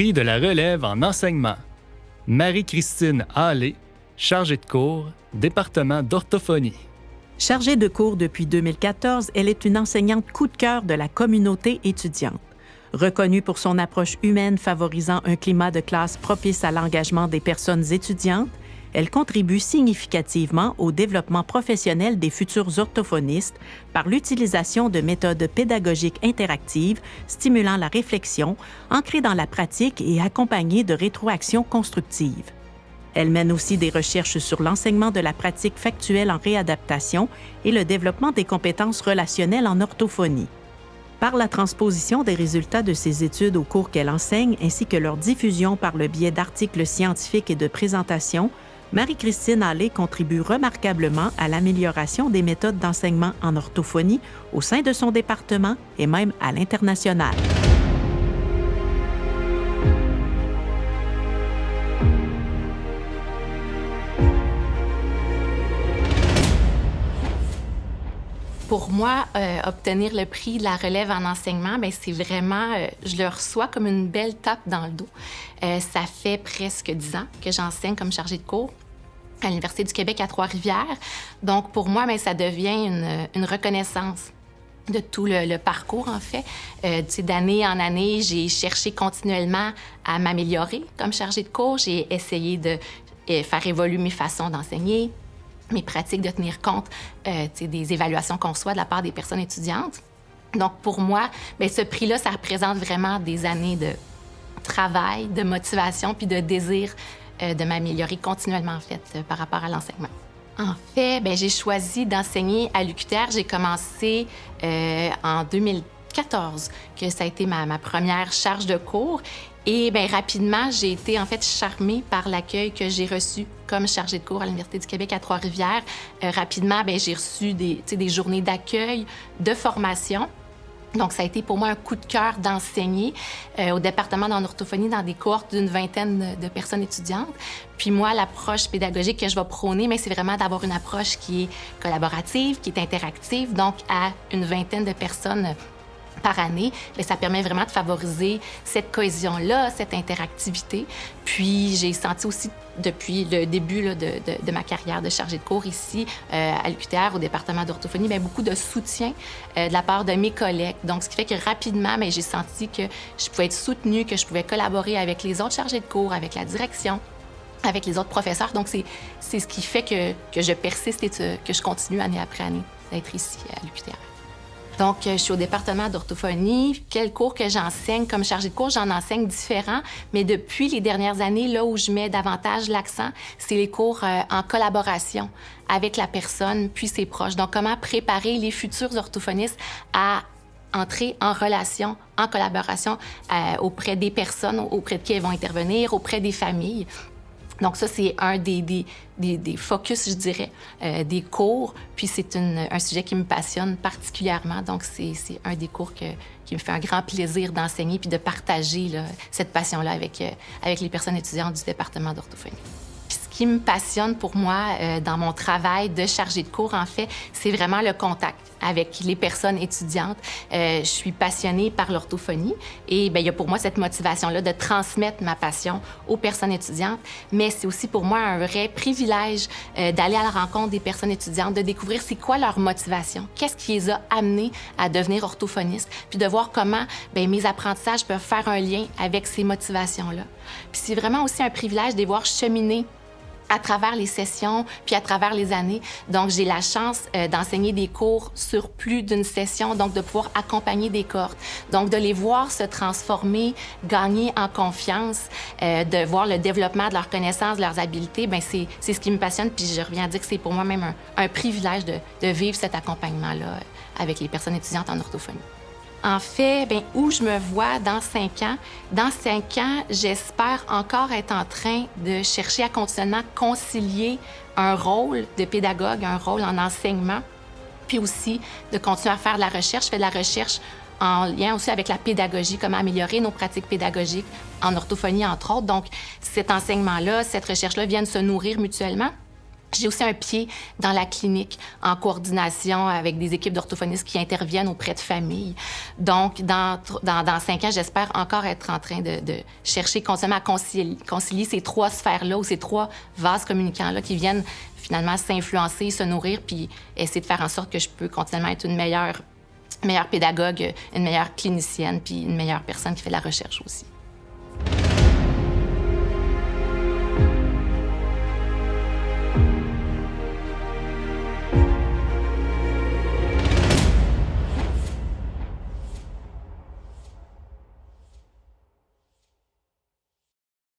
Prix de la relève en enseignement. Marie-Christine Hallé, chargée de cours, département d'orthophonie. Chargée de cours depuis 2014, elle est une enseignante coup de cœur de la communauté étudiante. Reconnue pour son approche humaine favorisant un climat de classe propice à l'engagement des personnes étudiantes, elle contribue significativement au développement professionnel des futurs orthophonistes par l'utilisation de méthodes pédagogiques interactives stimulant la réflexion, ancrées dans la pratique et accompagnées de rétroactions constructives. Elle mène aussi des recherches sur l'enseignement de la pratique factuelle en réadaptation et le développement des compétences relationnelles en orthophonie. Par la transposition des résultats de ses études aux cours qu'elle enseigne ainsi que leur diffusion par le biais d'articles scientifiques et de présentations, Marie-Christine Hallé contribue remarquablement à l'amélioration des méthodes d'enseignement en orthophonie au sein de son département et même à l'international. Pour moi, obtenir le prix de la relève en enseignement, bien, c'est vraiment, je le reçois comme une belle tape dans le dos. Ça fait presque 10 ans que j'enseigne comme chargée de cours à l'Université du Québec à Trois-Rivières. Donc, pour moi, bien, ça devient une reconnaissance de tout le parcours, en fait. D'année en année, j'ai cherché continuellement à m'améliorer comme chargée de cours. J'ai essayé de faire évoluer mes façons d'enseigner, mes pratiques, de tenir compte des évaluations qu'on reçoit de la part des personnes étudiantes. Donc, pour moi, bien, ce prix-là, ça représente vraiment des années de travail, de motivation puis de désir de m'améliorer continuellement, en fait, par rapport à l'enseignement. En fait, bien, j'ai choisi d'enseigner à l'UQTR. J'ai commencé en 2014, que ça a été ma première charge de cours. Et bien, rapidement, j'ai été en fait charmée par l'accueil que j'ai reçu comme chargée de cours à l'Université du Québec à Trois-Rivières. Rapidement, bien, j'ai reçu des journées d'accueil, de formation. Donc, ça a été pour moi un coup de cœur d'enseigner au département en orthophonie dans des cohortes d'une vingtaine de personnes étudiantes. Puis moi, l'approche pédagogique que je vais prôner, mais c'est vraiment d'avoir une approche qui est collaborative, qui est interactive, donc à une vingtaine de personnes par année, bien, ça permet vraiment de favoriser cette cohésion-là, cette interactivité. Puis j'ai senti aussi, depuis le début là, de ma carrière de chargée de cours ici à l'UQTR, au département d'orthophonie, bien, beaucoup de soutien de la part de mes collègues. Donc, ce qui fait que rapidement, bien, j'ai senti que je pouvais être soutenue, que je pouvais collaborer avec les autres chargés de cours, avec la direction, avec les autres professeurs. Donc, c'est ce qui fait que je persiste et que je continue année après année d'être ici à l'UQTR. Donc, je suis au département d'orthophonie. Quel cours que j'enseigne comme chargée de cours? J'en enseigne différents, mais depuis les dernières années, là où je mets davantage l'accent, c'est les cours en collaboration avec la personne puis ses proches. Donc, comment préparer les futurs orthophonistes à entrer en relation, en collaboration auprès des personnes auprès de qui elles vont intervenir, auprès des familles. Donc ça, c'est un des focus, je dirais, des cours. Puis c'est un sujet qui me passionne particulièrement. Donc c'est un des cours qui me fait un grand plaisir d'enseigner puis de partager là, cette passion-là avec les personnes étudiantes du département d'orthophonie. Puis ce qui me passionne pour moi dans mon travail de chargée de cours, en fait, c'est vraiment le contact avec les personnes étudiantes. Je suis passionnée par l'orthophonie et bien, il y a pour moi cette motivation-là de transmettre ma passion aux personnes étudiantes, mais c'est aussi pour moi un vrai privilège d'aller à la rencontre des personnes étudiantes, de découvrir c'est quoi leur motivation, qu'est-ce qui les a amenées à devenir orthophonistes, puis de voir comment bien, mes apprentissages peuvent faire un lien avec ces motivations-là. Puis c'est vraiment aussi un privilège de les voir cheminer à travers les sessions, puis à travers les années. Donc, j'ai la chance d'enseigner des cours sur plus d'une session, donc de pouvoir accompagner des cohortes. Donc, de les voir se transformer, gagner en confiance, de voir le développement de leurs connaissances, de leurs habiletés, bien, c'est ce qui me passionne. Puis je reviens à dire que c'est pour moi même un privilège de vivre cet accompagnement-là avec les personnes étudiantes en orthophonie. En fait, bien, où je me vois dans 5 ans? Dans 5 ans, j'espère encore être en train de chercher à continuellement concilier un rôle de pédagogue, un rôle en enseignement, puis aussi de continuer à faire de la recherche. Je fais de la recherche en lien aussi avec la pédagogie, comment améliorer nos pratiques pédagogiques en orthophonie, entre autres. Donc, cet enseignement-là, cette recherche-là viennent se nourrir mutuellement. J'ai aussi un pied dans la clinique en coordination avec des équipes d'orthophonistes qui interviennent auprès de familles. Donc, dans 5 ans, j'espère encore être en train de chercher constamment à concilier ces 3 sphères-là ou ces 3 vases communicants-là qui viennent finalement s'influencer, se nourrir, puis essayer de faire en sorte que je peux continuellement être une meilleure pédagogue, une meilleure clinicienne, puis une meilleure personne qui fait de la recherche aussi.